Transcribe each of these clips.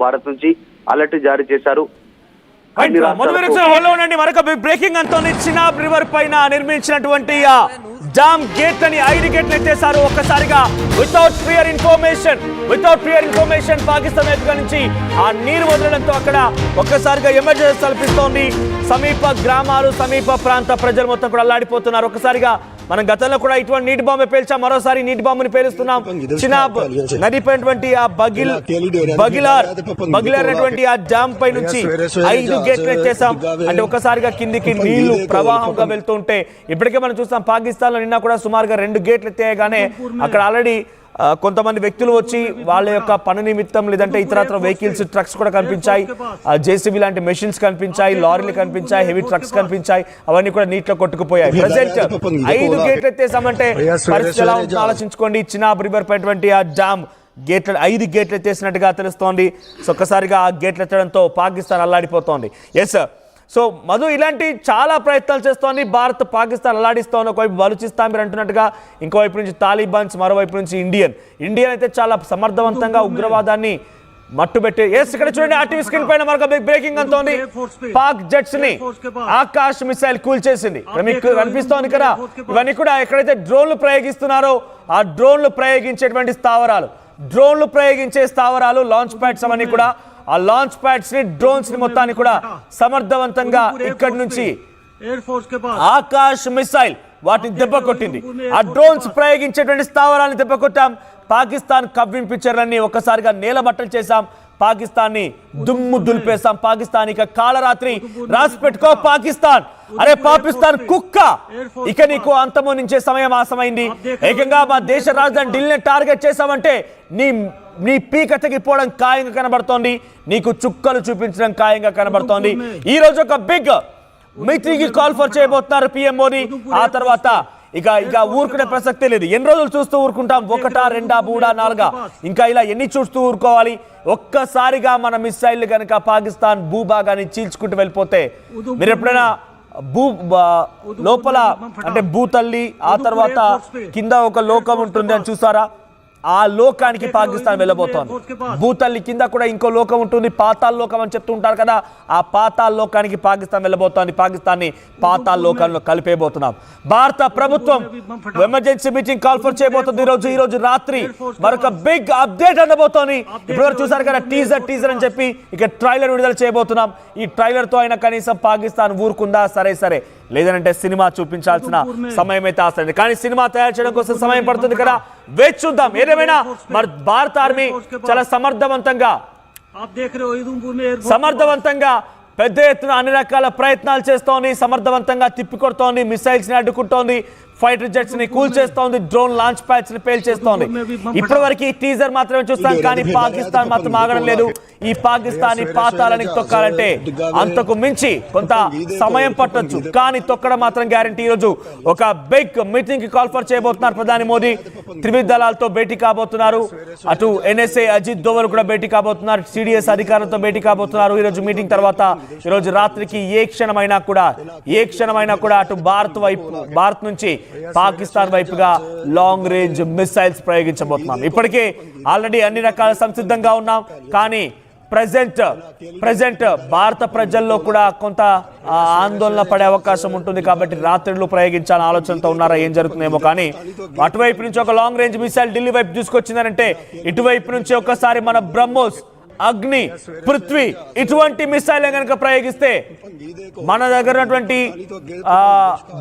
భారత్ నుంచి అలర్ట్ జారీ చేశారు. మరొక బ్రేకింగ్ అంతోని చినాబ్ రివర్ పైన నిర్మించినటువంటి డామ్ గేట్ అని 5 గేట్లు ఎత్తేశారు ఒక్కసారిగా వితౌట్ క్లియర్ ఇన్ఫర్మేషన్ పాకిస్తాన్ వైపు నుంచి ఆ నీరు వదలడంతో అక్కడ ఒక్కసారిగా ఎమర్జెన్సీ కల్పిస్తోంది. సమీప గ్రామాలు సమీప ప్రాంత ప్రజలు మొత్తం కూడా అల్లాడిపోతున్నారు. ఒక్కసారిగా మనం గతంలో కూడా ఇటువంటి నీటి బాంబు పేల్చాం, మరోసారి నీటి బాంబుని పేలుస్తున్నాం. చినాబ్ నదిపైనటువంటి ఆ బగిలార్ అనేటువంటి ఆ డ్యామ్ పై నుంచి 5 గేట్లు ఎత్తేసాం. అంటే ఒక్కసారిగా కిందికి నీళ్లు ప్రవాహంగా వెళ్తుంటే ఇప్పటికే మనం చూస్తాం పాకిస్తాన్ లో నిన్న కూడా సుమారుగా 2 గేట్లు ఎత్తేయగానే అక్కడ ఆల్రెడీ కొంతమంది వ్యక్తులు వచ్చి వాళ్ళ యొక్క పని నిమిత్తం లేదంటే ఇతరత్ర వెహికల్స్ ట్రక్స్ కూడా కనిపించాయి, జేసీబీ లాంటి మెషిన్స్ కనిపించాయి, లారీలు కనిపించాయి, హెవీ ట్రక్స్ కనిపించాయి, అవన్నీ కూడా నీటిలో కొట్టుకుపోయాయి. ప్రెసెంట్ 5 గేట్లు ఎత్తేసామంటే పరిస్థితి ఎలా ఉంటుందో ఆలోచించుకోండి. చినాబ్ రివర్ పైనటువంటి ఆ డ్యామ్ గేట్లు 5 గేట్లు ఎత్తేసినట్టుగా తెలుస్తోంది. సో ఒక్కసారిగా ఆ గేట్లు ఎత్తడంతో పాకిస్తాన్ అల్లాడిపోతోంది. ఎస్ సో మధు ఇలాంటి చాలా ప్రయత్నాలు చేస్తోంది భారత్, పాకిస్తాన్ అల్లాడిస్తోంది. ఒకవైపు బలూచిస్తాన్ మీరు అంటున్నట్టుగా, ఇంకోవైపు నుంచి తాలిబాన్స్, మరోవైపు నుంచి ఇండియన్ అయితే చాలా సమర్థవంతంగా ఉగ్రవాదాన్ని మట్టుబెట్టి ఇక్కడ చూడండి ఆర్టీవీ స్క్రీన్ పైన మరొక బ్రేకింగ్ అంతోంది. పాక్ జెట్స్ ని ఆకాశ్ మిసైల్ కూల్చేసింది. మీకు కనిపిస్తోంది కదా, ఇవన్నీ కూడా ఎక్కడైతే డ్రోన్లు ప్రయోగిస్తున్నారో ఆ డ్రోన్లు ప్రయోగించేటువంటి స్థావరాలు లాంచ్ ప్యాడ్స్ అవన్నీ కూడా ఆ లాంచ్ ప్యాడ్స్ ని డ్రోన్స్ ని మొత్తాన్ని కూడా సమర్థవంతంగా ఇక్కడి నుంచి ఆకాశ్ మిసైల్ వాటిని దెబ్బ కొట్టింది. ఆ డ్రోన్స్ ప్రయోగించేటువంటి స్థావరాలను దెబ్బ కొట్టాం. పాకిస్తాన్ కవ్వింపిచర్లన్నీ ఒక్కసారిగా నేలమట్టలు చేశాం. పాకిస్తాన్ ని దుమ్ము దులిపేశాం. పాకిస్తాన్ ఇక కాలరాత్రి రాసి పెట్టుకో పాకిస్తాన్, అరే పాకిస్తాన్ కుక్క, ఇక నీకు అంతమొనించే సమయం ఆసమైంది. ఏకంగా మా దేశ రాజధాని ఢిల్లీని టార్గెట్ చేశామంటే నీ పీక తెగిపోవడం ఖాయంగా కనబడుతోంది, నీకు చుక్కలు చూపించడం ఖాయంగా కనబడుతోంది. ఈ రోజు ఒక బిగ్ మీటింగ్ కాల్ ఫర్ చేయబోతున్నారు పీఎం మోదీ. ఆ తర్వాత ఇక ఊరుకునే ప్రసక్తే లేదు. ఎన్ని రోజులు చూస్తూ ఊరుకుంటాం? 1, 2, 3, 4 ఇంకా ఇలా ఎన్ని చూస్తూ ఊరుకోవాలి? ఒక్కసారిగా మన మిసైల్ కనుక పాకిస్తాన్ భూభాగాన్ని చీల్చుకుంటూ వెళ్ళిపోతే మీరు ఎప్పుడైనా లోపల అంటే భూతల్లి ఆ తర్వాత కింద ఒక లోకం ఉంటుంది అని చూసారా? ఆ లోకానికి పాకిస్తాన్ వెళ్ళబోతోంది. భూతల్లి కింద కూడా ఇంకో లోకం ఉంటుంది, పాతాళ లోకం అని చెప్తూ ఉంటారు కదా, ఆ పాతాళ లోకానికి పాకిస్తాన్ వెళ్ళబోతోంది. పాకిస్తాన్ ని పాతాళ లోకంలో కలిపేయబోతున్నాం. భారత ప్రభుత్వం ఎమర్జెన్సీ మీటింగ్ కాల్ ఫర్ చేయబోతుంది ఈ రోజు రాత్రి. మరొక బిగ్ అప్డేట్ అందబోతోంది. ఇప్పటివరకు చూసారు కదా టీజర్ అని చెప్పి, ఇక ట్రైలర్ విడుదల చేయబోతున్నాం. ఈ ట్రైలర్ తో అయినా కనీసం పాకిస్తాన్ ఊరుకుందా? సరే లేదంటే సినిమా చూపించాల్సిన సమయం అయితే ఆసరైంది. కానీ సినిమా తయారు చేయడం కోసం సమయం పడుతుంది కదా, వేచి చూద్దాం. ఏదేమైనా మరి భారత ఆర్మీ చాలా సమర్థవంతంగా పెద్ద ఎత్తున అన్ని రకాల ప్రయత్నాలు చేస్తోంది, సమర్థవంతంగా తిప్పికొడుతోంది, మిసైల్స్ ని అడ్డుకుంటోంది, ఫైటర్ జెట్స్ ని కూల్ చేస్తోంది, డ్రోన్ లాంచ్ ప్యాడ్స్ ని పేల్చేస్తోంది. ఇప్పటి వరకు ఈ టీజర్ మాత్రమే చూస్తాం, కానీ పాకిస్తాన్ మాత్రం ఆగడం లేదు. ఈ పాకిస్తాన్ పాతాళానికి తొక్కాలంటే అంతకు మించి కొంత సమయం పట్టొచ్చు, కానీ తొక్కడం మాత్రం గ్యారంటీ. ఈ రోజు ఒక బిగ్ మీటింగ్ కి కాల్ ఫర్ చేయబోతున్నారు ప్రధాని మోదీ. త్రివిధ దళాలతో భేటీ కాబోతున్నారు. అటు ఎన్ఎస్ఏ అజిత్ దోవల్ కూడా భేటీ కాబోతున్నారు, సిడిఎస్ అధికారులతో భేటీ కాబోతున్నారు. ఈ రోజు మీటింగ్ తర్వాత ఈ రోజు రాత్రికి ఏ క్షణమైనా కూడా అటు భారత్ నుంచి పాకిస్తాన్ వైపుగా లాంగ్ రేంజ్ మిసైల్స్ ప్రయోగించబోతున్నాం. ఇప్పటికే ఆల్రెడీ అన్ని రకాల సంసిద్ధంగా ఉన్నాం, కానీ ప్రెజెంట్ భారత ప్రజల్లో కూడా కొంత ఆందోళన పడే అవకాశం ఉంటుంది. కాబట్టి రాత్రులు ప్రయోగించాలని ఆలోచనతో ఉన్నారా, ఏం జరుగుతుందేమో. కానీ అటువైపు నుంచి ఒక లాంగ్ రేంజ్ మిసైల్ ఢిల్లీ వైపు తీసుకొచ్చిందంటే ఇటువైపు నుంచి ఒకసారి మన బ్రహ్మోస్, అగ్ని, పృథ్వీ ఇటువంటి మిసైల్ కనుక ప్రయోగిస్తే మన దగ్గర ఉన్నటువంటి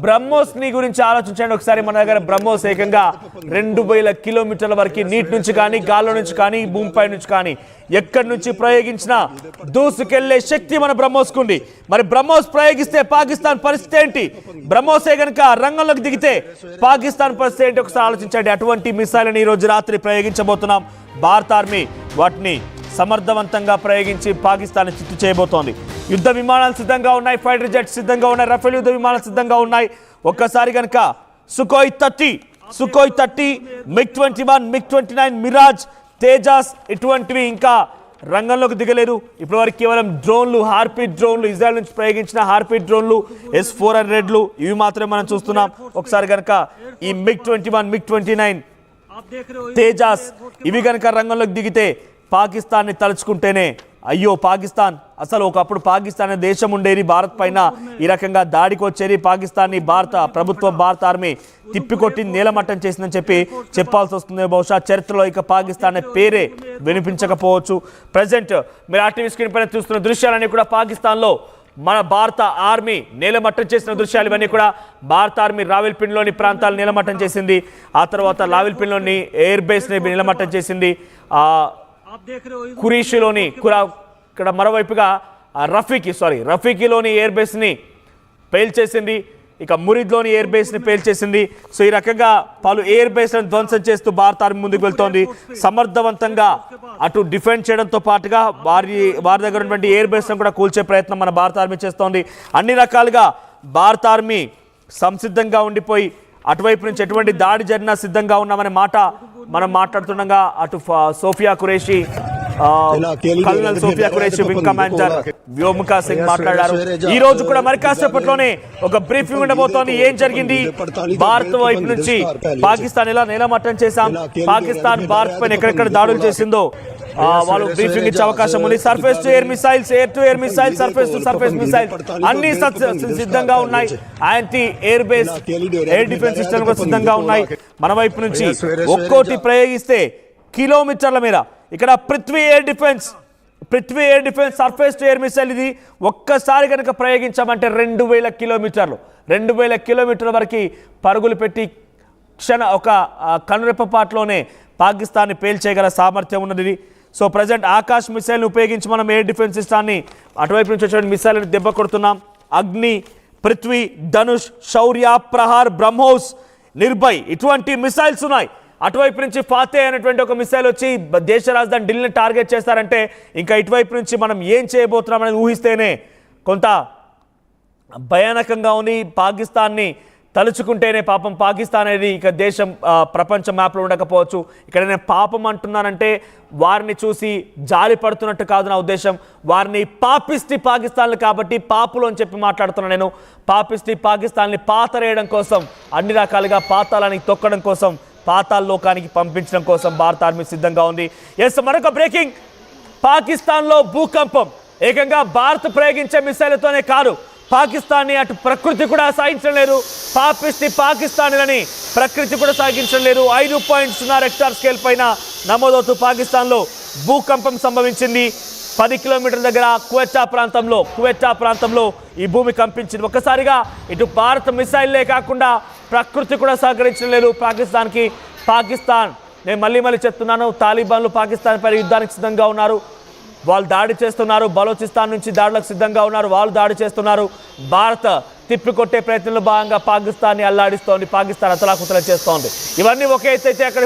బ్రహ్మోస్ ని గురించి ఆలోచించండి ఒకసారి. మన దగ్గర బ్రహ్మోస్ ఏకంగా 2000 కిలోమీటర్ల వరకు నీటి నుంచి కానీ, గాల్లో నుంచి కానీ, భూమిపై నుంచి కానీ ఎక్కడి నుంచి ప్రయోగించినా దూసుకెళ్లే శక్తి మన బ్రహ్మోస్ కుంది. మరి బ్రహ్మోస్ ప్రయోగిస్తే పాకిస్తాన్ పరిస్థితి ఏంటి? బ్రహ్మోసే కనుక రంగంలోకి దిగితే పాకిస్తాన్ పరిస్థితి ఏంటి ఒకసారి ఆలోచించండి. అటువంటి మిసైల్ని ఈ రోజు రాత్రి ప్రయోగించబోతున్నాం. భారత ఆర్మీ వాటిని సమర్థవంతంగా ప్రయోగించి పాకిస్తాన్ చిత్తు చేయబోతోంది. యుద్ధ విమానాలు సిద్ధంగా ఉన్నాయి, ఫైటర్ జెట్స్ సిద్ధంగా ఉన్నాయి, రఫేల్ యుద్ధ విమానాలు సిద్ధంగా ఉన్నాయి. ఒక్కసారి కనుక Sukhoi 30, MiG-21, MiG-29, Miraz, Tejas ఇటువంటివి ఇంకా రంగంలోకి దిగలేదు. ఇప్పటివరకు కేవలం డ్రోన్లు, హార్పీట్ డ్రోన్లు, ఇజ్రాయెల్ నుంచి ప్రయోగించిన హార్పీట్ డ్రోన్లు, S-400లు ఇవి మాత్రమే మనం చూస్తున్నాం. ఒకసారి కనుక ఈ MiG-21, MiG-29, తేజాస్ ఇవి కనుక రంగంలోకి దిగితే పాకిస్తాన్ని తలుచుకుంటేనే అయ్యో పాకిస్తాన్, అసలు ఒకప్పుడు పాకిస్తాన్ అనే దేశం ఉండేది, భారత్ పైన ఈ రకంగా దాడికి వచ్చేది, పాకిస్తాన్ని భారత ప్రభుత్వం, భారత ఆర్మీ తిప్పికొట్టి నేలమట్టం చేసిందని చెప్పాల్సి వస్తుంది. బహుశా చరిత్రలో ఇక పాకిస్తాన్ అనే పేరే వినిపించకపోవచ్చు. ప్రజెంట్ మీరు ఆర్టీవీ స్క్రీన్ పైన చూస్తున్న దృశ్యాలన్నీ కూడా పాకిస్తాన్లో మన భారత ఆర్మీ నేలమట్టం చేసిన దృశ్యాలు. ఇవన్నీ కూడా భారత ఆర్మీ రావెల్పిండిలోని ప్రాంతాలు నేలమట్టం చేసింది. ఆ తర్వాత రావెల్పిండిలోని ఎయిర్ బేస్ని నేలమట్టం చేసింది. కురీషిలోని ఇక్కడ మరోవైపుగా రఫీకీలోని ఎయిర్ బేస్ని పేల్చేసింది. ఇక మురిద్లోని ఎయిర్ బేస్ని పేల్చేసింది. సో ఈ రకంగా పలు ఎయిర్ బేస్లను ధ్వంసం చేస్తూ భారత ఆర్మీ ముందుకు వెళ్తోంది. సమర్థవంతంగా అటు డిఫెండ్ చేయడంతో పాటుగా వారి దగ్గర ఉన్నటువంటి ఎయిర్ బేస్లను కూడా కూల్చే ప్రయత్నం మన భారత ఆర్మీ చేస్తోంది. అన్ని రకాలుగా భారత ఆర్మీ సంసిద్ధంగా ఉండిపోయి అటువైపు నుంచి ఎటువంటి దాడి జరిగినా సిద్ధంగా ఉన్నామనే మాట మనం మాట్లాడుతుండగా అటు colonel Sofiya Qureshi wing commander Vyomika Singh మాట్లాడారు. ఈ రోజు కూడా మరి కాసేపట్లోనే ఒక బ్రీఫింగ్ ఉండబోతోంది. ఏం జరిగింది, భారత్ వైపు నుంచి పాకిస్తాన్ ఎలా నేలమట్టం చేశాం, పాకిస్తాన్ భారత్ పైన ఎక్కడెక్కడ దాడులు చేసిందో వాళ్ళు బ్రీఫింగ్ ఇచ్చే అవకాశం ఉంది. Surface to air missiles, air to air missiles, surface to surface missiles అన్ని సిద్ధంగా ఉన్నాయి. Anti air base air defence system కూడా సిద్ధంగా ఉన్నాయి. మన వైపు నుంచి ఒక్కోటి ప్రయోగిస్తే కిలోమీటర్ల మేర ఇక్కడ Prithvi air defence surface to air missile ఇది ఒక్కసారి కనుక ప్రయోగించామంటే 2000 కిలోమీటర్లు 2000 కిలోమీటర్ల వరకు పరుగులు పెట్టి ఒక కనురెప్పపాటులోనే పాకిస్తాన్ని పేల్చేయగల సామర్థ్యం ఉన్నది. సో ప్రజెంట్ ఆకాశ్ మిసైల్ని ఉపయోగించి మనం ఎయిర్ డిఫెన్స్ సిస్టాన్ని అటువైపు నుంచి వచ్చే మిసైల్ని దెబ్బ కొడుతున్నాం. అగ్ని, పృథ్వీ, ధనుష్, శౌర్య, ప్రహార్, బ్రహ్మోస్, నిర్భయ్ ఇటువంటి మిసైల్స్ ఉన్నాయి. అటువైపు నుంచి ఫాతే అనేటువంటి ఒక మిసైల్ వచ్చి దేశ రాజధాని ఢిల్లీని టార్గెట్ చేస్తారంటే ఇంకా ఇటువైపు నుంచి మనం ఏం చేయబోతున్నాం అనేది ఊహిస్తేనే కొంత భయానకంగా ఉంది. పాకిస్తాన్ని తలుచుకుంటేనే పాపం పాకిస్తాన్ అనేది ఇక దేశం ప్రపంచ మ్యాప్లో ఉండకపోవచ్చు. ఇక్కడ నేను పాపం అంటున్నానంటే వారిని చూసి జాలి పడుతున్నట్టు కాదు నా ఉద్దేశం. వారిని పాపిస్టి పాకిస్తాన్లు కాబట్టి పాపులు అని చెప్పి మాట్లాడుతున్నాను నేను. పాపిస్టి పాకిస్తాన్ని పాతరేయడం కోసం, అన్ని రకాలుగా పాతాళానికి తొక్కడం కోసం, పాతాళ లోకానికి పంపించడం కోసం భారత ఆర్మీ సిద్ధంగా ఉంది. ఎస్, మరొక బ్రేకింగ్. పాకిస్తాన్లో భూకంపం ఏకంగా భారత్ ప్రయోగించే మిసైళ్లతోనే కాదు, పాకిస్తాన్ని అటు ప్రకృతి కూడా సాగించడం లేదు. పాపిస్టి పాకిస్తానీలని ప్రకృతి కూడా సాగించడం లేదు. 5.0 రెక్టార్ స్కేల్ పైన నమోదవుతూ పాకిస్తాన్లో భూకంపం సంభవించింది. 10 కిలోమీటర్ల దగ్గర క్వెట్టా ప్రాంతంలో ఈ భూమి కంపించింది. ఒక్కసారిగా ఇటు భారత్ మిసైల్లే కాకుండా ప్రకృతి కూడా సహకరించడం లేదు పాకిస్తాన్కి. నేను మళ్ళీ చెప్తున్నాను, తాలిబాన్లు పాకిస్తాన్ పై యుద్ధానికి సిద్ధంగా ఉన్నారు. వాళ్ళు దాడి చేస్తున్నారు. బలోచిస్తాన్ నుంచి దాడులకు సిద్ధంగా ఉన్నారు. వాళ్ళు దాడి చేస్తున్నారు. భారత్ తిప్పికొట్టే ప్రయత్నంలో భాగంగా పాకిస్తాన్ని అల్లాడిస్తోంది. పాకిస్తాన్ అతలాకుతల చేస్తోంది. ఇవన్నీ ఒకే ఎత్తైతే అక్కడ